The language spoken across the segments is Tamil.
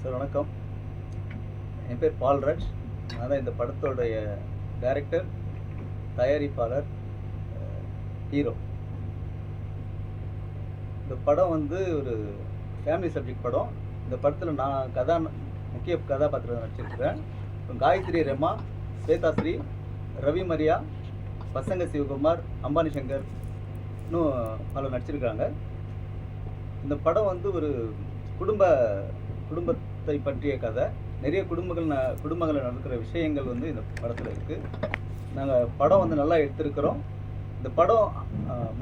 சார் வணக்கம். என் பேர் பால்ராஜ். நான் தான் இந்த படத்தோடைய டைரக்டர், தயாரிப்பாளர், ஹீரோ. இந்த படம் வந்து ஒரு ஃபேமிலி சப்ஜெக்ட் படம். இந்த படத்தில் நான் முக்கிய கதாபாத்திரம் நடிச்சிருக்கிறேன். காயத்ரி ரெமா, ஸ்வேதாஸ்ரீ, ரவி மரியா, பசங்க சிவகுமார், அம்பானி சங்கர் இன்னும் பலர் நடிச்சிருக்காங்க. இந்த படம் வந்து ஒரு குடும்பத்தை பற்றிய கதை. நிறைய குடும்பங்களில் நடக்கிற விஷயங்கள் வந்து இந்த படத்தில் இருக்குது. நாங்கள் படம் வந்து நல்லா எடுத்திருக்கிறோம். இந்த படம்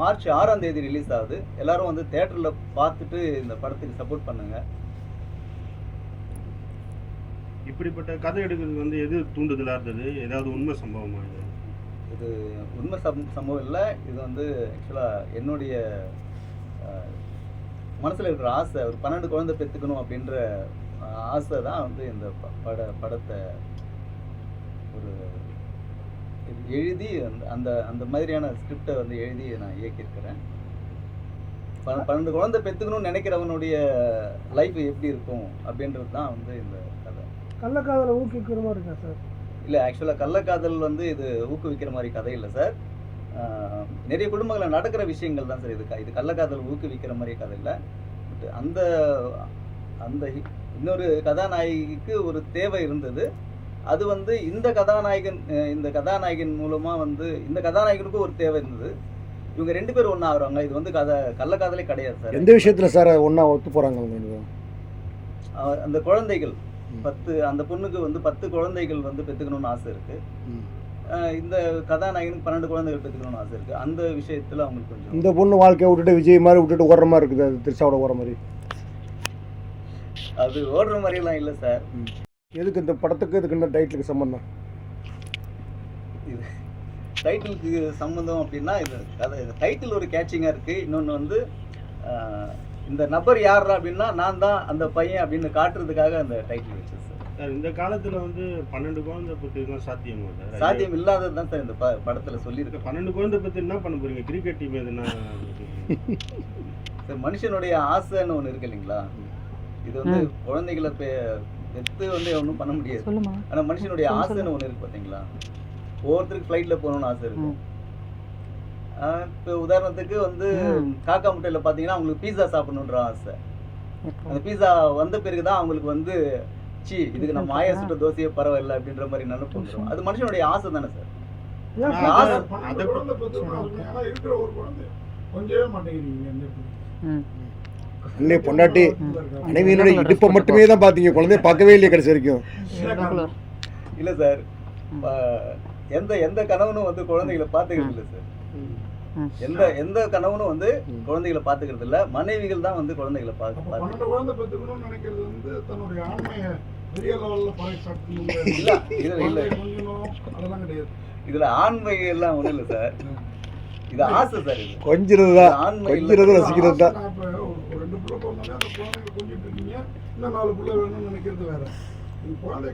மார்ச் 6ஆம் தேதி ரிலீஸ் ஆகுது. எல்லாரும் வந்து தேட்டரில் பார்த்துட்டு இந்த படத்துக்கு சப்போர்ட் பண்ணுங்க. இப்படிப்பட்ட கதை எடுக்கிறது வந்து எது தூண்டுதலாக இருந்தது? ஏதாவது உண்மை சம்பவமா? இது உண்மை சம்பவம் இல்லை. இது வந்து ஆக்சுவலாக என்னுடைய மனசில் இருக்கிற ஆசை. ஒரு 12 குழந்தை பெற்றுக்கணும் அப்படின்ற ஆசை தான் வந்து இந்த படத்தை ஒரு எழுதி அந்த அந்த மாதிரியான ஸ்கிரிப்டை வந்து எழுதி நான் இயக்கியிருக்கிறேன். 12 குழந்தை பெற்றுக்கணும்னு நினைக்கிறவனுடைய லைஃப் எப்படி இருக்கும் அப்படின்றது தான் வந்து இந்த கதை. கள்ளக்காதலை ஊக்குவிக்கிற மாதிரி இருக்கா சார்? இல்லை, ஆக்சுவலாக கள்ளக்காதல் வந்து இது ஊக்குவிக்கிற மாதிரி கதை இல்லை சார். நிறைய குடும்பங்களில் நடக்கிற விஷயங்கள் தான் சார். இது கள்ளக்காதல் ஊக்குவிக்கிற மாதிரி கதை இல்லை. அந்த அந்த இன்னொரு கதாநாயகிக்கு ஒரு தேவை இருந்தது. அது வந்து இந்த கதாநாயகன் மூலமாக வந்து இந்த கதாநாயகனுக்கும் ஒரு தேவை இருந்தது. இவங்க 2 பேரும் ஒன்றா ஆகுறாங்க. இது வந்து கள்ளக்காதலே கிடையாது சார். எந்த விஷயத்தில் சார் ஒன்றா ஒத்து போகிறாங்க அவங்க? அந்த குழந்தைகள் 10, அந்த பொண்ணுக்கு வந்து 10 குழந்தைகள் வந்து பெற்றுக்கணும்னு ஆசை இருக்குது. இந்த கதாநாயகனுக்கு 12 குழந்தைகள் பெற்றுக்கணும்னு ஆசை இருக்குது. அந்த விஷயத்தில் அவங்களுக்கு கொஞ்சம் இந்த பொண்ணு வாழ்க்கையை விட்டுட்டு விஜய் மாதிரி விட்டுட்டு ஓடுற மாதிரி இருக்குது. அது திரிஷாவோட ஓடுற மாதிரி அது ஓடுற மாதிரிலாம் இல்லை சார். எதுக்கு இந்த படத்துக்கு இதுக்கு இந்த டைட்டிலுக்கு சம்பந்தம்? இது டைட்டிலுக்கு சம்மந்தம் அப்படின்னா இது டைட்டில் ஒரு கேட்சிங்காக இருக்குது. இன்னொன்று வந்து இந்த நபர் யார் அப்படின்னா நான் தான் அந்த பையன் அப்படின்னு காட்டுறதுக்காக அந்த டைட்டில் வச்சு சார். இந்த காலத்தில் வந்து 12 குழந்தை பற்றிலாம் சாத்தியம் இல்லாதது தான் சார் இந்த படத்தில் சொல்லியிருக்கேன். 12 குழந்தை பற்றி என்ன பண்ண போறீங்க? கிரிக்கெட் டீம் எதுனா சார், மனுஷனுடைய ஆசைன்னு ஒன்று இருக்கு இல்லைங்களா? இது வந்து குழந்தைகளை எடுத்து வந்து ஒன்றும் பண்ண முடியாது. ஆனால் மனுஷனுடைய ஆசைன்னு ஒன்று இருக்கு பார்த்தீங்களா? ஒவ்வொருத்தருக்கு ஃப்ளைட்டில் போகணும்னு ஆசை இருக்கும். இப்போ உதாரணத்துக்கு வந்து காக்கா முட்டையில் பார்த்தீங்கன்னா அவங்களுக்கு பீஸா சாப்பிடணுன்ற ஆசை. அந்த பீஸா வந்த பிறகு தான் அவங்களுக்கு வந்து இதுக்கு நம்ம ஆயா சுட்ட தோசையே பரவாயில்ல அப்படின்ற மாதிரி நினைப்பு வந்துடும். அது மனுஷனுடைய ஆசை தானே சார். பொண்டாட்டி மனைவியினுடைய இடுப்பை மட்டுமே தான் பார்த்தீங்க, குழந்தைய பார்க்கவே இல்லையே கடைசி வரைக்கும். இல்லை சார், எந்த கணவனும் வந்து குழந்தைகளை பார்த்துக்கிறது இல்லை சார். எந்த கணவனும் வந்து குழந்தைகளை பார்த்துக்கிறது இல்லை. மனைவிகள் தான் வந்து குழந்தைகளை இதுல ஆண்மை எல்லாம் ஒண்ணும் இல்லை சார். இது ஆசை சார். இது கொஞ்சிறது தான், கொஞ்சிறது ரசிக்கிறது தான்.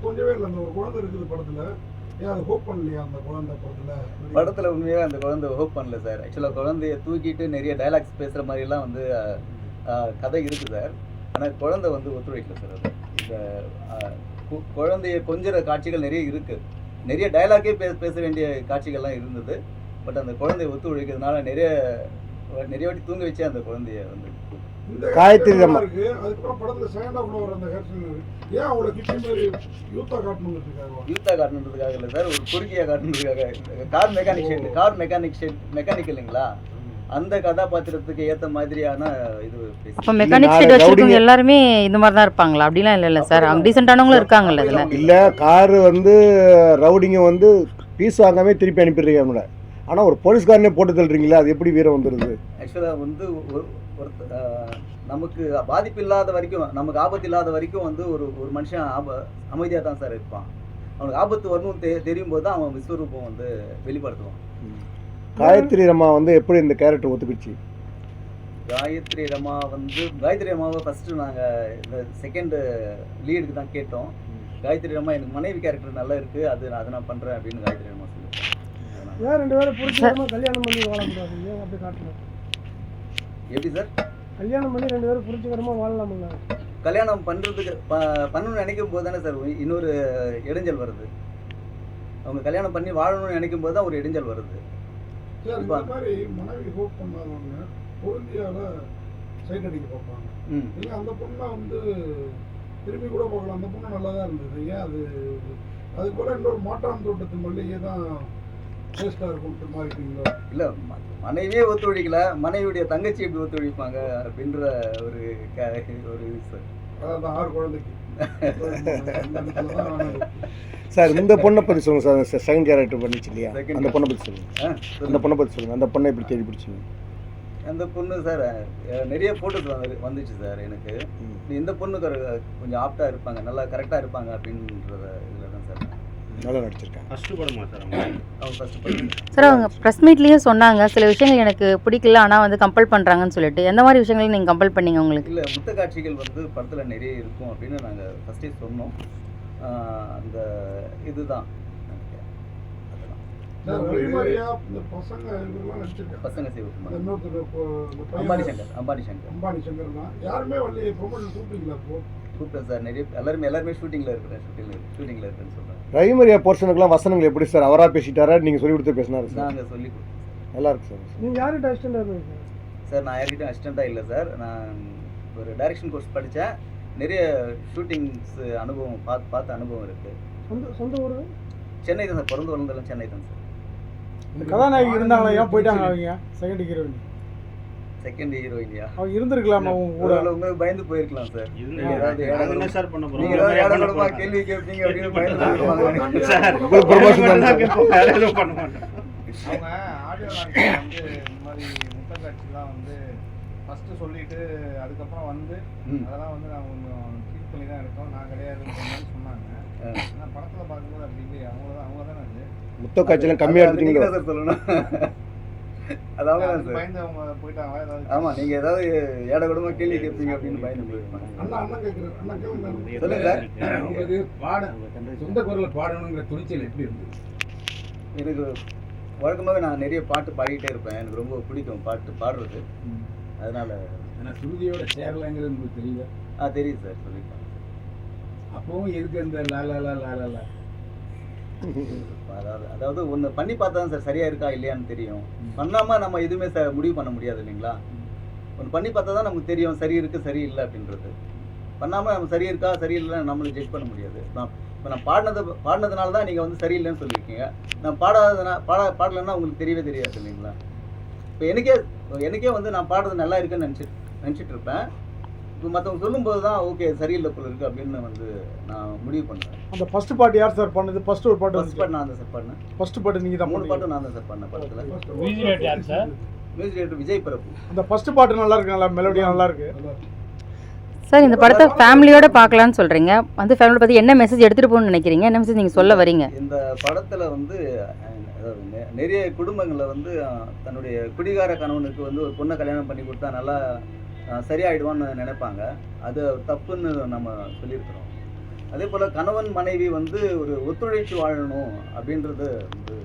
கொஞ்சவே இல்லை. அந்த ஒரு குழந்தை இருக்குது படத்தில் உண்மையாக அந்த குழந்தை ஹோப் பண்ணல சார். ஆக்சுவலாக குழந்தைய தூக்கிட்டு நிறைய டைலாக்ஸ் பேசுகிற மாதிரிலாம் வந்து கதை இருக்குது சார். ஆனால் குழந்தை வந்து ஒத்துழைக்கல சார். அது இந்த குழந்தைய கொஞ்சிற காட்சிகள் நிறைய இருக்குது. நிறைய டைலாக்கே பேச வேண்டிய காட்சிகள்லாம் இருந்தது. பட் அந்த குழந்தைய ஒத்துழைக்கிறதுனால நிறைய வாட்டி தூங்க வச்சே அந்த குழந்தைய வந்து காயத்ரி ரமா யூத்தா காட்டணுன்றதுக்காக இல்லை சார், ஒரு பொறுக்கியா காட்டணுன்றதுக்காக. கார் மெக்கானிக் இல்லைங்களா, அந்த கதாபாத்திரத்துக்கு ஏற்ற மாதிரியான இது. அப்போ மெக்கானிக் ஷீட் வச்சிருக்கவங்க எல்லாருமே இந்த மாதிரி தான் இருப்பாங்களா? அப்படிலாம் இல்லைல்ல சார், அவங்க டீசெண்டானவங்களும் இருக்காங்கல்ல இதில். இல்லை, காரு வந்து ரவுடிங்க வந்து பீஸ் வாங்காமே திருப்பி அனுப்பிடுறீங்க. ஆனால் ஒரு போலீஸ்காரனே போட்டு தள்ளுறீங்களா, அது எப்படி வீரம் வந்துடுது? ஆக்சுவலாக வந்து நமக்கு பாதிப்பு இல்லாத வரைக்கும், நமக்கு ஆபத்து இல்லாத வரைக்கும் வந்து ஒரு மனுஷன் அமைதியாக தான் சார் இருப்பான். அவனுக்கு ஆபத்து வரணும்னு தெரியும் போது தான் அவன் விஸ்வரூபம் வந்து வெளிப்படுத்துவான். காயத்ரி ரமா வந்து எப்படி இந்த கேரக்டர் ஒத்துக்கிச்சு? காயத்ரி ரமாவை ஃபஸ்ட்டு நாங்கள் இந்த செகண்ட் லீடுக்கு தான் கேட்டோம். காயத்ரி ரமா எனக்கு மனைவி கேரக்டர் நல்லா இருக்குது, அதை நான் பண்ணுறேன் அப்படின்னு காயத்ரி ரமா சொல்லியிருக்கேன். ஏன் 2 பேரும் புரிஞ்சுக்காம கல்யாணம் பண்ணி வாழ முடியாது? அப்படி காட்டணும். எப்படி சார்? கல்யாணம் பண்ணி 2 பேரும் புரிஞ்சுக்கிறமா வாழலாம்ல? கல்யாணம் பண்ணுறதுக்கு பண்ணணும்னு நினைக்கும் போது தானே சார் இன்னொரு இடைஞ்சல் வருது. அவங்க கல்யாணம் பண்ணி வாழணும்னு நினைக்கும் போது தான் ஒரு இடைஞ்சல் வருது. சார் இந்த மாதிரி மனைவி ஹோப் பண்ணாதவங்க பொருந்தியால சைட் அடிக்க பார்ப்பாங்க. இல்லை அந்த பொண்ணை வந்து திரும்பி கூட பார்க்கலாம், அந்த பொண்ணு நல்லா தான் இருந்தது, ஏன் அதுக்கு போல இன்னொரு மாற்றான் தோட்டத்து மல்லிகை தான் டேஸ்டாக இருக்கும்ட்டு மாறிட்டீங்களா? இல்லை, மனைவியே ஒத்துழைக்கல, மனைவியுடைய தங்கச்சி எப்படி ஒத்துழைப்பாங்க அப்படின்ற ஒரு ஒரு இது சார். அதான் 6 குழந்தைக்கு சார் இந்த பொண்ணை பற்றி சொல்லுங்கள் சார். செகண்ட் கேரக்டர் பண்ணிச்சு இல்லையா, அந்த பொண்ணை பற்றி சொல்லுங்கள். அந்த பொண்ணை பற்றி சொல்லுங்கள். அந்த பொண்ணை எப்படி தேடி பிடிச்சிங்க? அந்த பொண்ணு சார் நிறைய ஃபோட்டோஸ் வந்துச்சு சார் எனக்கு. இந்த பொண்ணுக்கு கொஞ்சம் ஆப்டாக இருப்பாங்க, நல்லா கரெக்டாக இருப்பாங்க அப்படின்றத இதில் தான் சார் நல்லா நடிச்சிருக்காங்க. ஃபர்ஸ்ட் படமா சார் அவங்க ஃபஸ்ட்டு படம் சார் அவங்க ப்ரெஸ் மீட்லேயும் சொன்னாங்க சில விஷயங்கள் எனக்கு பிடிக்கல ஆனால் வந்து கம்பல் பண்ணுறாங்கன்னு சொல்லிட்டு. எந்த மாதிரி விஷயங்கள் நீங்கள் கம்பல் பண்ணீங்க உங்களுக்கு? இல்லை, முத்த காட்சிகள் வந்து படத்தில் நிறைய இருக்கும் அப்படின்னு நாங்கள் ஃபஸ்ட்டே சொன்னோம். அந்த இதுதான் இந்த பசங்க இவங்கெல்லாம் நடிச்சிருக்காங்க. பசங்க சிவகுமார், இன்னொருத்தர் அம்பானி சங்கர் அம்பானி சங்கர் தான். யாருமே வரலையே, ப்ரொமோஷன் கூப்பிட்டீங்களா? அப்போ கூப்பிட்டேன் சார். நிறைய எல்லாருமே ஷூட்டிங்கில் இருக்குன்னு சொல்கிறேன். ரவிமரியா போர்ஷனுக்குலாம் வசனங்கள் எப்படி சார்? அவராக பேசிட்டாரா, நீங்கள் சொல்லி கொடுத்து பேசினாரு சார்? நாங்கள் சொல்லி கொடுத்தோம். நல்லா இருக்கு சார். நீங்கள் யார்கிட்ட அசிஸ்டண்டாக இருந்தீங்க சார்? நான் யார்கிட்டையும் அசிஸ்டண்ட்டாக இல்லை சார். நான் ஒரு டைரக்ஷன் கோர்ஸ் படித்தேன். நிறைய ஷூட்டிங்ஸ் அனுபவம் பார்த்த அனுபவம் இருக்குது. சொந்த ஊர் சென்னை தான் சார். பிறந்து வளர்ந்தெல்லாம் சென்னை தான் சார். இந்த கதாநாயகி இருந்தாங்களா, ஏன் போயிட்டாங்க அவங்க? செகண்ட் ஹீரோயினியா அவங்க இருந்திருக்கலாமா? உங்களுக்கு பயந்து போயிருக்கலாம் சார். என்ன சார் பண்ண நீங்க ஏதாவது ஏடகடமா கேள்வி கேட்பீங்க அப்படின்னு பயந்து போயிருப்பாங்க சார். அவங்க ஆடியோ லான்ச்சில் வந்து இந்த மாதிரி முட்டை காட்சிலாம் வந்து ஃபஸ்ட்டு சொல்லிட்டு அதுக்கப்புறம் வந்து அதெல்லாம் வந்து நான் கொஞ்சம் ட்ரீட் பண்ணி தான் எடுத்தோம், நான் கிடையாதுன்னு சொன்னாங்க. ஆனால் படத்தில் பார்க்கும்போது அப்படி இல்லையா? அவங்க தானே அது முத்த காய்ச்சலாம் கம்மியாக எடுத்துட்டீங்களா சார் சொல்லணும். அதாவது சார் பயந்து அவங்க போயிட்டாங்களா ஏதாவது? ஆமா, நீங்க ஏதாவது ஏடகடமா கேள்வி கேட்பீங்க அப்படின்னு பயந்து போயிருப்பாங்க. அண்ணா கேட்குறேன். அண்ணா கேளுங்க. சொல்லுங்க சார். உங்களுக்கு சொந்த குரலில் பாடணுங்கிற துணிச்சல் எப்படி இருந்தது? எனக்கு வழக்கமாகவே நான் நிறைய பாட்டு பாடிக்கிட்டே இருப்பேன். எனக்கு ரொம்ப பிடிக்கும் பாட்டு பாடுறது. அதனால ஆனால் சுருதியோட சேரலைங்கிறது உங்களுக்கு தெரியல? தெரியுது சார், சொல்லியிருக்காங்க. அப்பவும் எதுக்கு அந்த லாலா அதாவது ஒன்று பண்ணி பார்த்தா தான் சார் சரியா இருக்கா இல்லையான்னு தெரியும். பண்ணாமல் நம்ம எதுவுமே முடிவு பண்ண முடியாது இல்லைங்களா? ஒன்று பண்ணி பார்த்தா தான் நமக்கு தெரியும் சரி இருக்குது சரி இல்லை அப்படின்றது. பண்ணாமல் நம்ம சரி இருக்கா சரி இல்லைன்னு நம்மளும் ஜட்ஜ் பண்ண முடியாது. இப்போ நான் பாடினதுனால தான் நீங்கள் வந்து சரியில்லைன்னு சொல்லியிருக்கீங்க. நான் பாடலைன்னா உங்களுக்கு தெரியவே தெரியாது இல்லைங்களா? இப்போ எனக்கே வந்து நான் பாடுறது நல்லா இருக்குன்னு நினச்சிட்டு இருப்பேன். இப்போ மற்றவங்க சொல்லும்போது தான் ஓகே சரியில்லை போல இருக்குது அப்படின்னு வந்து நான் முடிவு பண்ணுறேன். அந்த ஃபர்ஸ்ட் பாட்டு யார் சார் பண்ணது? ஃபர்ஸ்ட் ஒரு பாட்டு நான் தான் சார் பண்ணேன். ஃபர்ஸ்ட் பாட்டு நீங்கள் தான்? 3 பாட்டு நான் தான் சார் பண்ணேன் படத்தில். மியூசிக் டைரக்டர் யார் சார்? மியூசிக் டைரக்டர் விஜய் பிரபு. அந்த ஃபர்ஸ்ட் பாட்டு நல்லா இருக்கு, நல்லா மெலோடியாக நல்லா இருக்கு சார். இந்த படத்தை ஃபேமிலியோட பார்க்கலான்னு சொல்கிறீங்க. வந்து ஃபேமிலியை பற்றி என்ன மெசேஜ் எடுத்துகிட்டு போகணும்னு நினைக்கிறீங்க? என்ன மெசேஜ் நீங்கள் சொல்ல வரீங்க? இந்த படத்தில் வந்து நிறைய குடும்பங்களில் வந்து தன்னுடைய குடிகார கணவனுக்கு வந்து ஒரு பொண்ணை கல்யாணம் பண்ணி கொடுத்தா நல்லா சரியாயிடுவான்னு நினைப்பாங்க. அது தப்புன்னு நம்ம சொல்லியிருக்கிறோம். அதே போல் கணவன் மனைவி வந்து ஒரு ஒத்துழைச்சு வாழணும் அப்படின்றது வந்து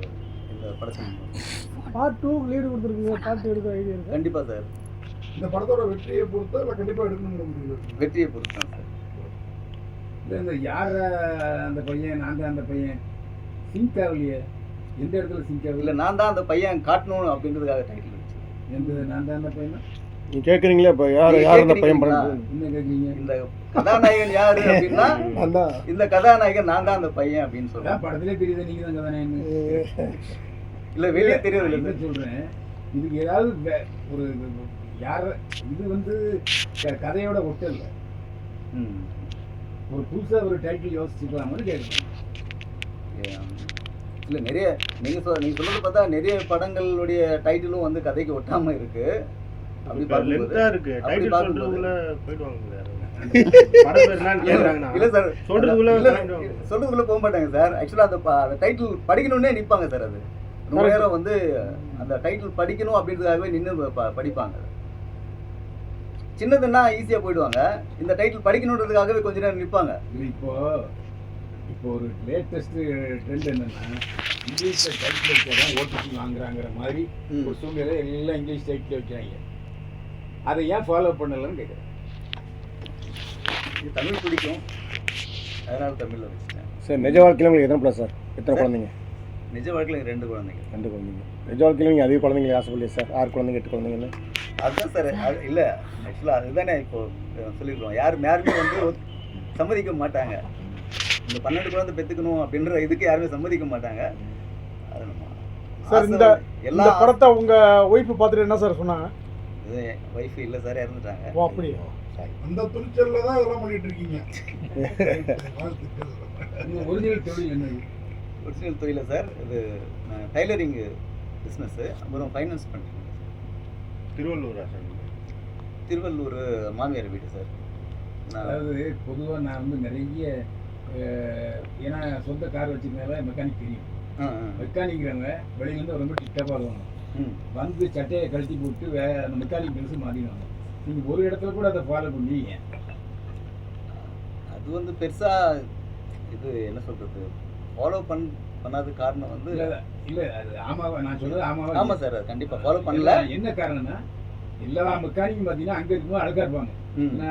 இந்த படத்தில் பார்ட் 2 லீடு கொடுத்துருக்கீங்க. பார்ட் எடுக்க ஐடியா இருக்கு கண்டிப்பாக சார். இந்த படத்தோட வெற்றியை பொறுத்து இல்லை கண்டிப்பாக எடுக்கணுங்கிற முடியும். வெற்றியை பொறுத்து தான் சார். இல்லை இந்த யார் அந்த பையன் நான் தான் அந்த பையன் சிங்க் ஆகலையே? எந்த இடத்துல சிங்க் ஆகல? இல்லை, நான் தான் அந்த பையன் காட்டணும் அப்படின்றதுக்காக டைட்டில் வச்சு. எந்த நான் தான் அந்த பையனா? நீங்கள் கேட்குறீங்களா? இப்போ யார் அந்த பையன் பண்ணுறது? என்ன கேட்குறீங்க? இந்த கதாநாயகன் யாரு அப்படின்னா இந்த கதாநாயகன் நான் தான் அந்த பையன் அப்படின்னு சொல்றேன். படத்திலே தெரியுது நீங்கள் தான் கதாநாயகன். இல்லை, வெளியே தெரியுது இல்லை சொல்கிறேன். இதுக்கு ஏதாவது ஒரு யார் இது வந்து கதையோட ஒட்டு இல்லை, ஒரு புதுசாக ஒரு டைட்டில் யோசிச்சுக்கலாம்னு கேட்குறேன். இல்லை, நிறைய நீங்கள் சொல்றது பார்த்தா நிறைய படங்களுடைய டைட்டிலும் வந்து கதைக்கு ஒட்டாமல் இருக்கு. அப்படி பார்க்கும்போது இல்லை சார், சொல்றதுக்குள்ள போக மாட்டாங்க சார். ஆக்சுவலாக அந்த டைட்டில் படிக்கணும்னே நிற்பாங்க சார். அது ரொம்ப நேரம் வந்து அந்த டைட்டில் படிக்கணும் அப்படின்றதுக்காகவே நின்று படிப்பாங்க. சின்னதுன்னா ஈஸியாக போயிடுவாங்க. இந்த டைட்டில் படிக்கணுன்றதுக்காகவே கொஞ்ச நேரம் நிற்பாங்க. இப்போ ஒரு லேட்டஸ்ட் ட்ரெண்ட் என்னன்னா இங்கிலீஷில் டைட்டில் வைக்க தான் ஓடிடி வாங்குறாங்கிற மாதிரி ஒரு சூழ்நிலை எல்லாம் இங்கிலீஷ் டைட்டில் வைக்கிறாங்க. அதை ஏன் ஃபாலோ பண்ணலன்னு கேட்குறேன். எனக்கு தமிழ் பிடிக்கும், அதனால தமிழில் வச்சுட்டேன். சார் நிஜ வாழ்க்கையில் உங்களுக்கு எத்தனை பிள்ளை சார்? எத்தனை குழந்தைங்க? நிஜ வாழ்க்கையில் எனக்கு 2 குழந்தைங்க. 2 குழந்தைங்க. நிஜ வாழ்க்கையில் நீங்கள் அதிக குழந்தைங்க ஆசைப்படலையா சார்? 6 குழந்தைங்க 8 குழந்தைங்கன்னு? அதுதான் சார், அது இல்லை ஆக்சுவலாக அதுதானே இப்போ சொல்லிடுறோம். யாருமே வந்து சம்மதிக்க மாட்டாங்க. இந்த 12 குழந்தை பெற்றுக்கணும் அப்படின்ற இதுக்கு யாருமே சம்மதிக்க மாட்டாங்க. அது நம்ம சார் இந்த எல்லா படத்தை உங்க ஒய்ஃப் பார்த்துட்டு என்ன சார் சொன்னாங்க? ஒய்ஃப் இல்லை சார், இறந்துட்டாங்க. ஓ அப்படி. அந்த துணிச்சல்ல தான் இதெல்லாம் பண்ணிட்டு இருக்கீங்க. ஒரிஜினல் தொழில் என்னது? ஒரிஜினல் தொழில சார் இது டைலரிங் பிஸ்னஸ்ஸு, அப்புறம் ஃபைனான்ஸ் பண்ணுறேன். திருவள்ளூரா சார்? திருவள்ளூர் மாமியார் வீடு சார். அதாவது பொதுவாக நான் வந்து நிறைய ஏன்னா சொந்த கார் வச்சுருந்தால மெக்கானிக் தெரியும். மெக்கானிக்கிறவங்க வெளியிலேருந்து ரொம்ப டிப்டாப்பாக வருவாங்க. வந்து சட்டையை கழட்டி போட்டு அந்த மெக்கானிக் பெருசு மாறிடுவாங்க. நீங்கள் ஒரு இடத்துல கூட அதை ஃபாலோ பண்ணுவீங்க. அது வந்து பெருசாக இது என்ன சொல்கிறது, ஃபாலோ பண்ணாத காரணம் வந்து இல்லை அது ஆமாவா நான் சொல்கிறது ஆமாவா? ஆமாம் சார், அது கண்டிப்பாக ஃபாலோ பண்ணல. என்ன காரணம்னா எல்லா மெக்கானிக்கும் பார்த்தீங்கன்னா அங்கே இருக்கும்போது அழகாக இருப்பாங்க,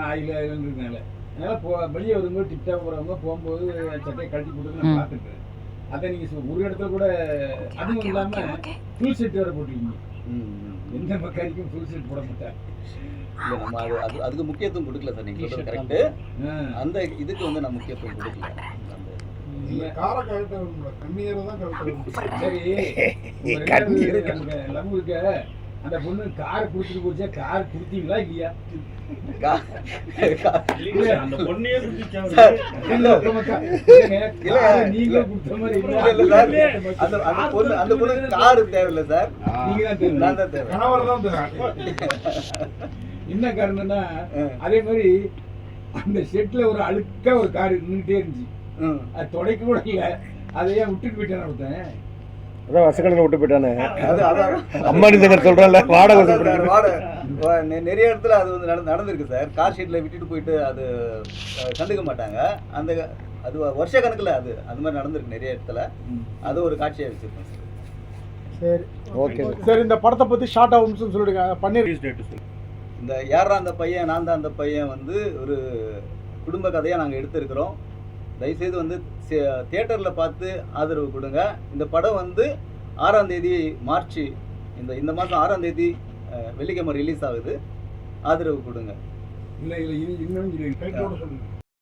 ஆயில் இருக்கனால. அதனால் வெளியே வரும்போது டிப்டாக போகிறவங்க போகும்போது சட்டையை கழட்டி போட்டு நான் பார்த்துருக்கேன். அதை நீங்கள் ஒரு இடத்துல கூட அதுவும் இல்லாமல் ஃபுல் செட் வேறு போட்டிருக்கீங்க. எந்த மெக்கானிக்கும் ஃபுல் செட் போட மாட்டாங்க. இல்லை நம்ம அதுக்கு முக்கியத்துவம் கொடுக்கல சார். நீங்கள் சொல்கிறது கரெக்டு. அந்த இதுக்கு வந்து நான் முக்கியத்துவம் கொடுக்கல. காரை கழட்ட கம்மியாக தான் கழட்ட. சரி லவ் இருக்க அந்த பொண்ணு காரை கொடுத்துட்டு போச்சா? கார் கொடுத்தீங்களா இல்லையா? அந்த பொண்ணையே நீங்களும் கொடுத்த மாதிரி அந்த பொண்ணு காரு தேவையில்லை சார், நீங்க நான் தான் தேவை. கணவர் தான் தேவை. என்ன காரணம்னா அதே மாதிரி அந்த செட்ல ஒரு அழுக்கா ஒரு கார் நின்றுட்டே இருந்துச்சு. அது துடைக்க கூட இல்லை. அதை ஏன் விட்டுட்டு போயிட்டேன் ஒருத்தன். அதான் வசக்கடனை விட்டு போயிட்டானே. அதான் அம்மாடி தங்கர் சொல்கிறேன்ல, வாடகை நிறைய இடத்துல அது வந்து நடந்திருக்கு சார். கார் ஷீட்டில் விட்டுட்டு போயிட்டு அது கண்டுக்க மாட்டாங்க. அந்த அது வருஷ கணக்கில் அது மாதிரி நடந்திருக்கு நிறைய இடத்துல. அது ஒரு காட்சியாக வச்சுருக்கோம் சார். சரி ஓகே சார், இந்த படத்தை பற்றி ஷார்ட் ஆகும்னு சொல்லிடுங்க. இந்த யாரா அந்த பையன் நான் தான் அந்த பையன் வந்து ஒரு குடும்ப கதையாக நாங்கள் எடுத்திருக்கிறோம். தயவுசெய்து வந்து தியேட்டரில் பார்த்து ஆதரவு கொடுங்க. இந்த படம் வந்து 6ஆம் தேதி மார்ச் இந்த மாதம் 6ஆம் தேதி வெள்ளிக்கிழமை ரிலீஸ் ஆகுது. ஆதரவு கொடுங்க. இல்லை இல்லை இன்னும் கைட்டோட சொல்லுங்க.